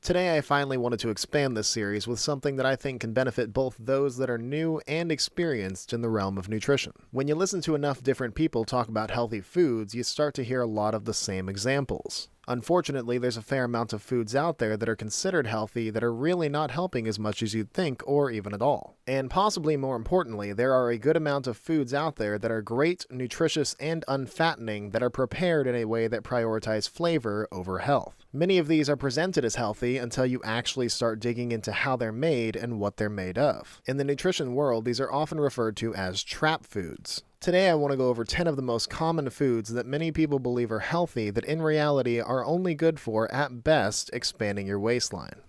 Today I finally wanted to expand this series with something that I think can benefit both those that are new and experienced in the realm of nutrition. When you listen to enough different people talk about healthy foods, you start to hear a lot of the same examples. Unfortunately, there's a fair amount of foods out there that are considered healthy that are really not helping as much as you'd think or even at all. And possibly more importantly, there are a good amount of foods out there that are great, nutritious, and unfattening that are prepared in a way that prioritize flavor over health. Many of these are presented as healthy until you actually start digging into how they're made and what they're made of. In the nutrition world, these are often referred to as trap foods. Today I want to go over 10 of the most common foods that many people believe are healthy that in reality are only good for, at best, expanding your waistline.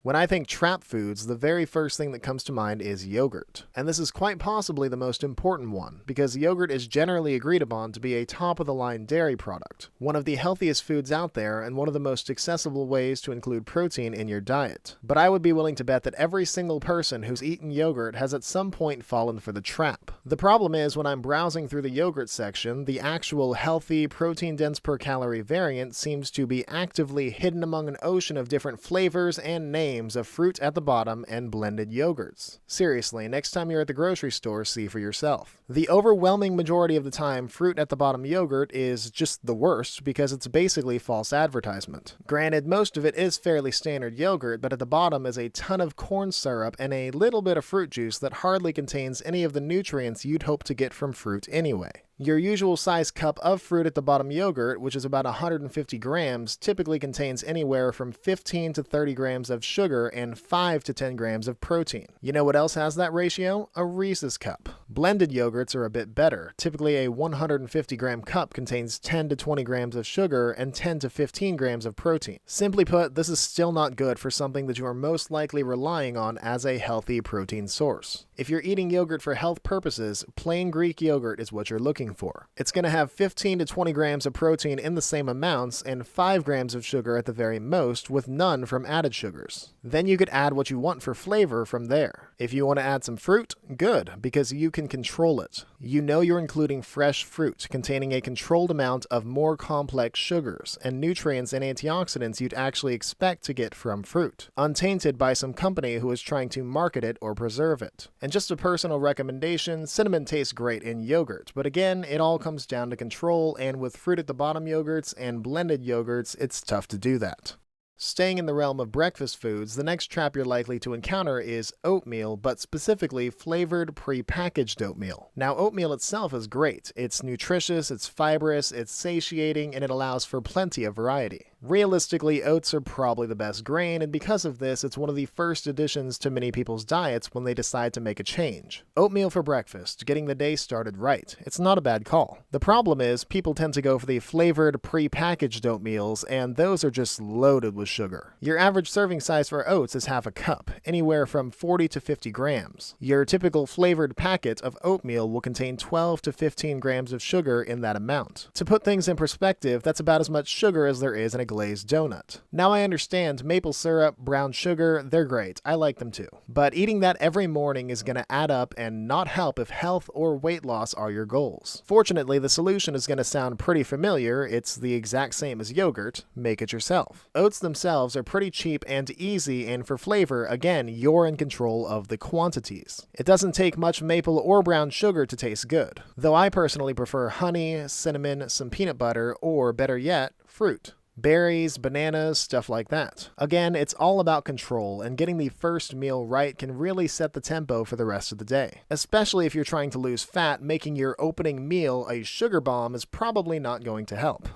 When I think trap foods, the very first thing that comes to mind is yogurt. And this is quite possibly the most important one, because yogurt is generally agreed upon to be a top-of-the-line dairy product, one of the healthiest foods out there and one of the most accessible ways to include protein in your diet. But I would be willing to bet that every single person who's eaten yogurt has at some point fallen for the trap. The problem is when I'm browsing through the yogurt section, the actual healthy, protein-dense per calorie variant seems to be actively hidden among an ocean of different flavors and names of fruit at the bottom and blended yogurts. Seriously, next time you're at the grocery store, see for yourself. The overwhelming majority of the time, fruit at the bottom yogurt is just the worst because it's basically false advertisement. Granted, most of it is fairly standard yogurt, but at the bottom is a ton of corn syrup and a little bit of fruit juice that hardly contains any of the nutrients you'd hope to get from fruit anyway. Your usual size cup of fruit at the bottom yogurt, which is about 150 grams, typically contains anywhere from 15 to 30 grams of sugar and 5 to 10 grams of protein. You know what else has that ratio? A Reese's cup. Blended yogurts are a bit better. Typically a 150 gram cup contains 10 to 20 grams of sugar and 10 to 15 grams of protein. Simply put, this is still not good for something that you are most likely relying on as a healthy protein source. If you're eating yogurt for health purposes, plain Greek yogurt is what you're looking for. It's going to have 15 to 20 grams of protein in the same amounts and 5 grams of sugar at the very most, with none from added sugars. Then you could add what you want for flavor from there. If you want to add some fruit, good, because you can control it. You know you're including fresh fruit containing a controlled amount of more complex sugars and nutrients and antioxidants you'd actually expect to get from fruit, untainted by some company who is trying to market it or preserve it. And just a personal recommendation, cinnamon tastes great in yogurt, but again, it all comes down to control, and with fruit at the bottom yogurts and blended yogurts, it's tough to do that. Staying in the realm of breakfast foods, the next trap you're likely to encounter is oatmeal, but specifically flavored pre-packaged oatmeal. Now, oatmeal itself is great. It's nutritious, it's fibrous, it's satiating, and it allows for plenty of variety. Realistically, oats are probably the best grain, and because of this, it's one of the first additions to many people's diets when they decide to make a change. Oatmeal for breakfast, getting the day started right. It's not a bad call. The problem is, people tend to go for the flavored pre-packaged oatmeals, and those are just loaded with sugar. Your average serving size for oats is half a cup, anywhere from 40 to 50 grams. Your typical flavored packet of oatmeal will contain 12 to 15 grams of sugar in that amount. To put things in perspective, that's about as much sugar as there is in a glazed donut. Now I understand maple syrup, brown sugar, they're great. I like them too. But eating that every morning is going to add up and not help if health or weight loss are your goals. Fortunately, the solution is going to sound pretty familiar. It's the exact same as yogurt. Make it yourself. Oats themselves are pretty cheap and easy, and for flavor, again, you're in control of the quantities. It doesn't take much maple or brown sugar to taste good, though I personally prefer honey, cinnamon, some peanut butter, or better yet, fruit. Berries, bananas, stuff like that. Again, it's all about control, and getting the first meal right can really set the tempo for the rest of the day. Especially if you're trying to lose fat, making your opening meal a sugar bomb is probably not going to help.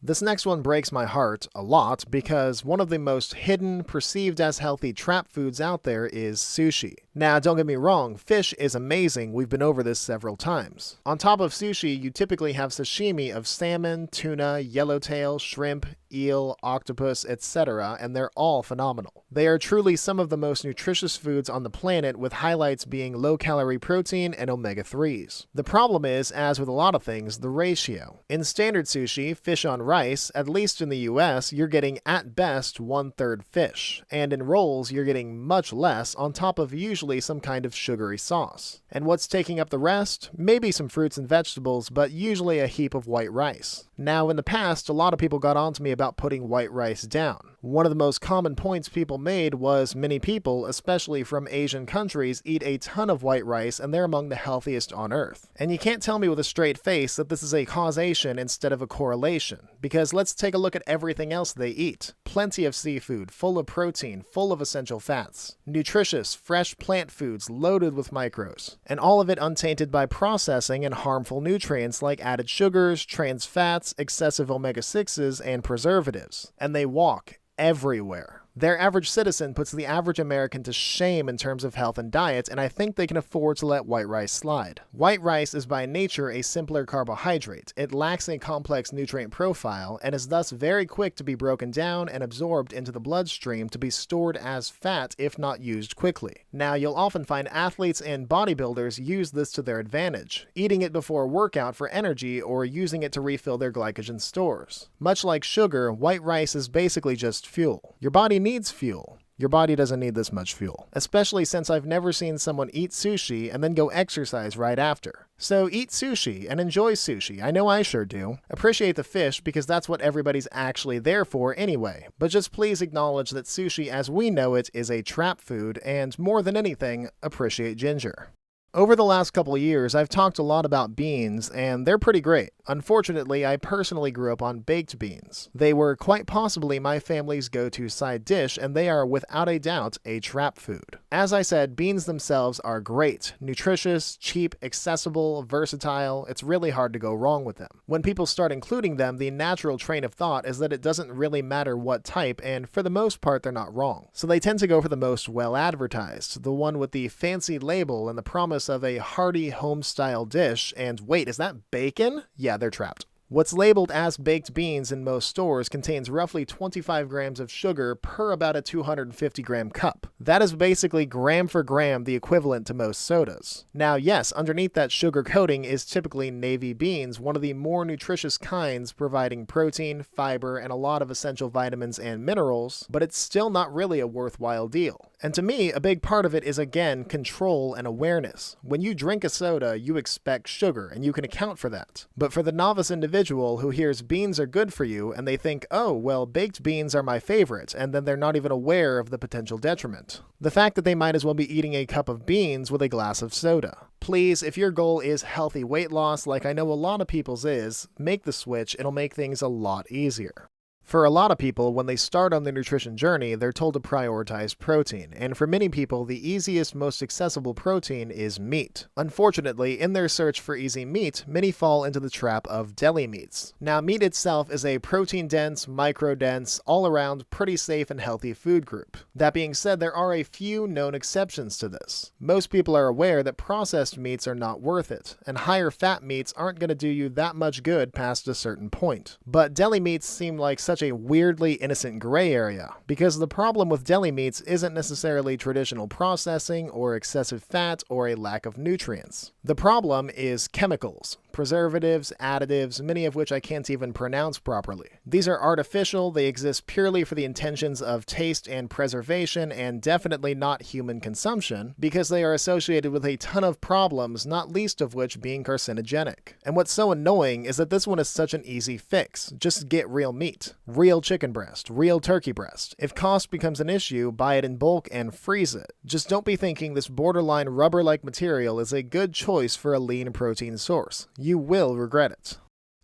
This next one breaks my heart a lot because one of the most hidden, perceived as healthy trap foods out there is sushi. Now, don't get me wrong, fish is amazing. We've been over this several times. On top of sushi, you typically have sashimi of salmon, tuna, yellowtail, shrimp, eel, octopus, etc., and they're all phenomenal. They are truly some of the most nutritious foods on the planet, with highlights being low-calorie protein and omega-3s. The problem is, as with a lot of things, the ratio. In standard sushi, fish on rice, at least in the US, you're getting at best 1/3 fish, and in rolls, you're getting much less, on top of usually some kind of sugary sauce. And what's taking up the rest? Maybe some fruits and vegetables, but usually a heap of white rice. Now, in the past, a lot of people got onto me about putting white rice down. One of the most common points people made was many people, especially from Asian countries, eat a ton of white rice and they're among the healthiest on earth. And you can't tell me with a straight face that this is a causation instead of a correlation, because let's take a look at everything else they eat. Plenty of seafood, full of protein, full of essential fats. Nutritious, fresh plant foods loaded with micros. And all of it untainted by processing and harmful nutrients like added sugars, trans fats, excessive omega-6s, and preservatives. And they walk everywhere. Their average citizen puts the average American to shame in terms of health and diet, and I think they can afford to let white rice slide. White rice is by nature a simpler carbohydrate. It lacks a complex nutrient profile and is thus very quick to be broken down and absorbed into the bloodstream to be stored as fat if not used quickly. Now, you'll often find athletes and bodybuilders use this to their advantage, eating it before a workout for energy or using it to refill their glycogen stores. Much like sugar, white rice is basically just fuel. Your body needs fuel. Your body doesn't need this much fuel, especially since I've never seen someone eat sushi and then go exercise right after. So eat sushi and enjoy sushi. I know I sure do. Appreciate the fish because that's what everybody's actually there for anyway. But just please acknowledge that sushi as we know it is a trap food, and more than anything, appreciate ginger. Over the last couple of years, I've talked a lot about beans, and they're pretty great. Unfortunately, I personally grew up on baked beans. They were quite possibly my family's go-to side dish, and they are without a doubt a trap food. As I said, beans themselves are great, nutritious, cheap, accessible, versatile. It's really hard to go wrong with them. When people start including them, the natural train of thought is that it doesn't really matter what type, and for the most part, they're not wrong. So they tend to go for the most well-advertised, the one with the fancy label and the promise of a hearty home-style dish. And wait, is that bacon? Yeah, they're trapped. What's labeled as baked beans in most stores contains roughly 25 grams of sugar per about a 250 gram cup. That is basically gram for gram the equivalent to most sodas. Now yes, underneath that sugar coating is typically navy beans, one of the more nutritious kinds, providing protein, fiber, and a lot of essential vitamins and minerals, but it's still not really a worthwhile deal. And to me, a big part of it is again control and awareness. When you drink a soda, you expect sugar, and you can account for that. But for the novice individual who hears beans are good for you and they think, oh, well, baked beans are my favorite, and then they're not even aware of the potential detriment. The fact that they might as well be eating a cup of beans with a glass of soda. Please, if your goal is healthy weight loss, like I know a lot of people's is, make the switch. It'll make things a lot easier. For a lot of people, when they start on their nutrition journey, they're told to prioritize protein, and for many people, the easiest, most accessible protein is meat. Unfortunately, in their search for easy meat, many fall into the trap of deli meats. Now, meat itself is a protein-dense, micro-dense, all-around, pretty safe and healthy food group. That being said, there are a few known exceptions to this. Most people are aware that processed meats are not worth it, and higher fat meats aren't going to do you that much good past a certain point. But deli meats seem like such a weirdly innocent gray area, because the problem with deli meats isn't necessarily traditional processing or excessive fat or a lack of nutrients. The problem is chemicals, preservatives, additives, many of which I can't even pronounce properly. These are artificial, they exist purely for the intentions of taste and preservation, and definitely not human consumption, because they are associated with a ton of problems, not least of which being carcinogenic. And what's so annoying is that this one is such an easy fix. Just get real meat. Real chicken breast, real turkey breast. If cost becomes an issue, buy it in bulk and freeze it. Just don't be thinking this borderline rubber-like material is a good choice for a lean protein source. You will regret it.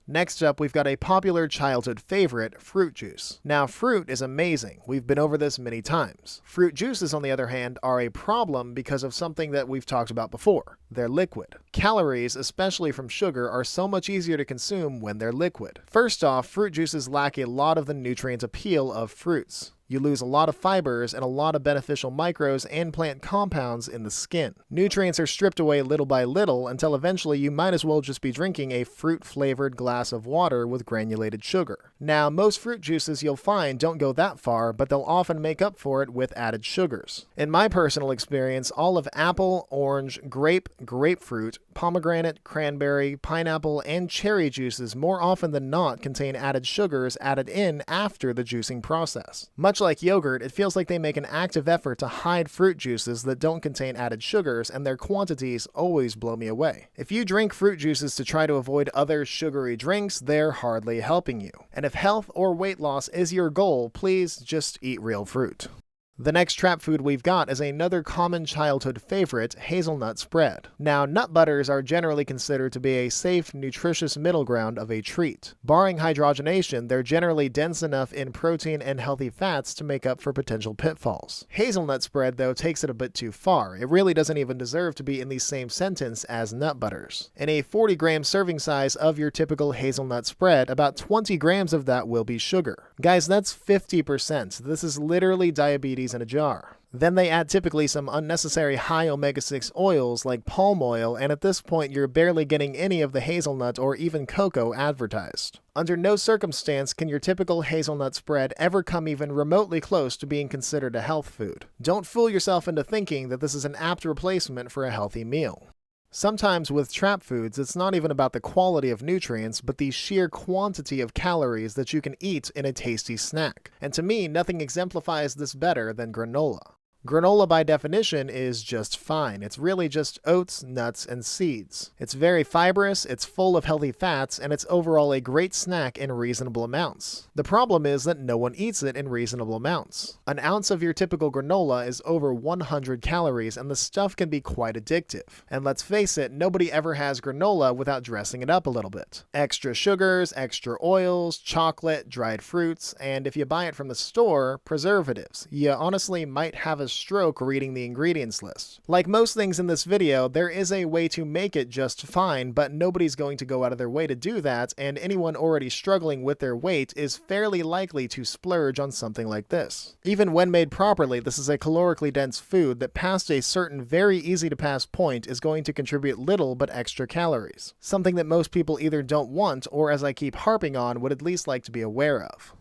Next up, we've got a popular childhood favorite, fruit juice. Now, fruit is amazing. We've been over this many times. Fruit juices, on the other hand, are a problem because of something that we've talked about before. They're liquid. Calories, especially from sugar, are so much easier to consume when they're liquid. First off, fruit juices lack a lot of the nutrient appeal of fruits. You lose a lot of fibers and a lot of beneficial micros and plant compounds in the skin. Nutrients are stripped away little by little until eventually you might as well just be drinking a fruit-flavored glass of water with granulated sugar. Now, most fruit juices you'll find don't go that far, but they'll often make up for it with added sugars. In my personal experience, all of apple, orange, grape, grapefruit, Pomegranate, cranberry, pineapple, and cherry juices more often than not contain added sugars added in after the juicing process. Much like yogurt, it feels like they make an active effort to hide fruit juices that don't contain added sugars, and their quantities always blow me away. If you drink fruit juices to try to avoid other sugary drinks, they're hardly helping you. And if health or weight loss is your goal, please just eat real fruit. The next trap food we've got is another common childhood favorite, hazelnut spread. Now, nut butters are generally considered to be a safe, nutritious middle ground of a treat. Barring hydrogenation, they're generally dense enough in protein and healthy fats to make up for potential pitfalls. Hazelnut spread, though, takes it a bit too far. It really doesn't even deserve to be in the same sentence as nut butters. In a 40-gram serving size of your typical hazelnut spread, about 20 grams of that will be sugar. Guys, that's 50%. This is literally diabetes in a jar. Then they add typically some unnecessary high omega-6 oils like palm oil, and at this point you're barely getting any of the hazelnut or even cocoa advertised. Under no circumstance can your typical hazelnut spread ever come even remotely close to being considered a health food. Don't fool yourself into thinking that this is an apt replacement for a healthy meal. Sometimes with trap foods, it's not even about the quality of nutrients, but the sheer quantity of calories that you can eat in a tasty snack. And to me, nothing exemplifies this better than granola. Granola by definition is just fine. It's really just oats, nuts, and seeds. It's very fibrous, it's full of healthy fats, and it's overall a great snack in reasonable amounts. The problem is that no one eats it in reasonable amounts. An ounce of your typical granola is over 100 calories, and the stuff can be quite addictive. And let's face it, nobody ever has granola without dressing it up a little bit. Extra sugars, extra oils, chocolate, dried fruits, and if you buy it from the store, preservatives. You honestly might have a stroke reading the ingredients list. Like most things in this video, there is a way to make it just fine, but nobody's going to go out of their way to do that, and anyone already struggling with their weight is fairly likely to splurge on something like this. Even when made properly, this is a calorically dense food that past a certain very easy to pass point is going to contribute little but extra calories. Something that most people either don't want or, as I keep harping on, would at least like to be aware of.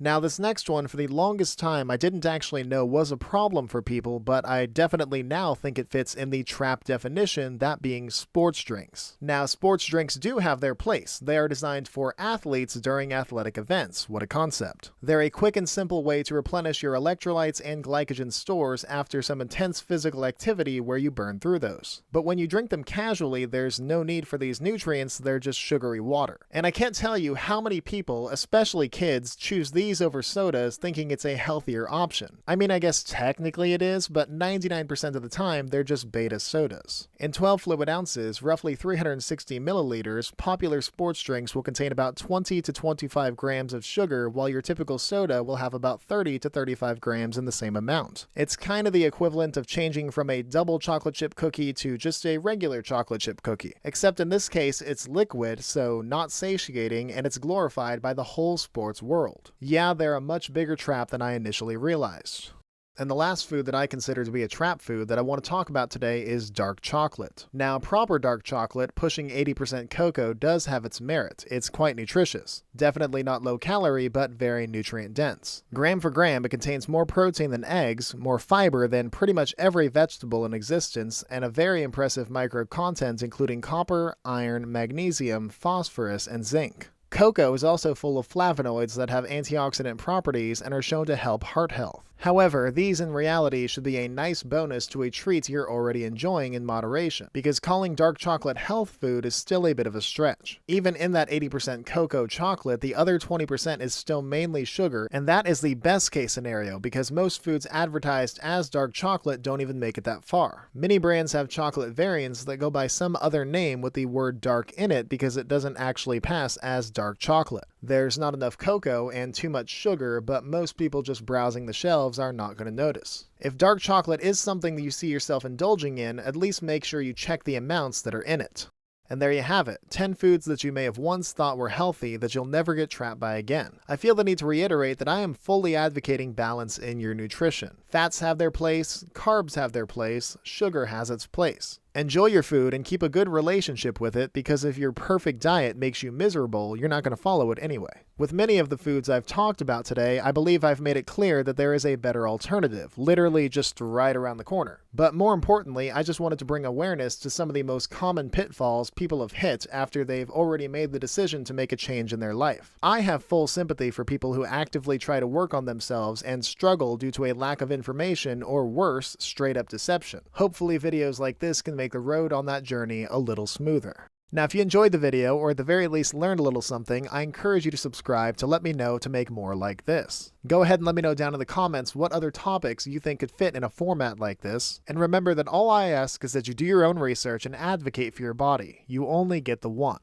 Now, this next one, for the longest time, I didn't actually know was a problem for people, but I definitely now think it fits in the trap definition, that being sports drinks. Now, sports drinks do have their place. They are designed for athletes during athletic events. What a concept. They're a quick and simple way to replenish your electrolytes and glycogen stores after some intense physical activity where you burn through those. But when you drink them casually, there's no need for these nutrients, they're just sugary water. And I can't tell you how many people, especially kids, choose these over sodas thinking it's a healthier option. I mean, I guess technically it is, but 99% of the time they're just beta sodas. In 12 fluid ounces, roughly 360 milliliters, popular sports drinks will contain about 20 to 25 grams of sugar, while your typical soda will have about 30 to 35 grams in the same amount. It's kind of the equivalent of changing from a double chocolate chip cookie to just a regular chocolate chip cookie, except in this case it's liquid, so not satiating, and it's glorified by the whole sports world. Yeah, they're a much bigger trap than I initially realized. And the last food that I consider to be a trap food that I want to talk about today is dark chocolate. Now, proper dark chocolate, pushing 80% cocoa, does have its merit. It's quite nutritious. Definitely not low calorie, but very nutrient dense. Gram for gram, it contains more protein than eggs, more fiber than pretty much every vegetable in existence, and a very impressive micro content including copper, iron, magnesium, phosphorus, and zinc. Cocoa is also full of flavonoids that have antioxidant properties and are shown to help heart health. However, these in reality should be a nice bonus to a treat you're already enjoying in moderation, because calling dark chocolate health food is still a bit of a stretch. Even in that 80% cocoa chocolate, the other 20% is still mainly sugar, and that is the best case scenario because most foods advertised as dark chocolate don't even make it that far. Many brands have chocolate variants that go by some other name with the word dark in it because it doesn't actually pass as dark chocolate. There's not enough cocoa and too much sugar, but most people just browsing the shelves are not going to notice. If dark chocolate is something that you see yourself indulging in, at least make sure you check the amounts that are in it. And there you have it, 10 foods that you may have once thought were healthy that you'll never get trapped by again. I feel the need to reiterate that I am fully advocating balance in your nutrition. Fats have their place, carbs have their place, sugar has its place. Enjoy your food and keep a good relationship with it, because if your perfect diet makes you miserable, you're not going to follow it anyway. With many of the foods I've talked about today, I believe I've made it clear that there is a better alternative, literally just right around the corner. But more importantly, I just wanted to bring awareness to some of the most common pitfalls people have hit after they've already made the decision to make a change in their life. I have full sympathy for people who actively try to work on themselves and struggle due to a lack of information, or worse, straight up deception. Hopefully videos like this can make the road on that journey a little smoother. Now, if you enjoyed the video, or at the very least learned a little something, I encourage you to subscribe to let me know to make more like this. Go ahead and let me know down in the comments what other topics you think could fit in a format like this. And remember that all I ask is that you do your own research and advocate for your body. You only get the one.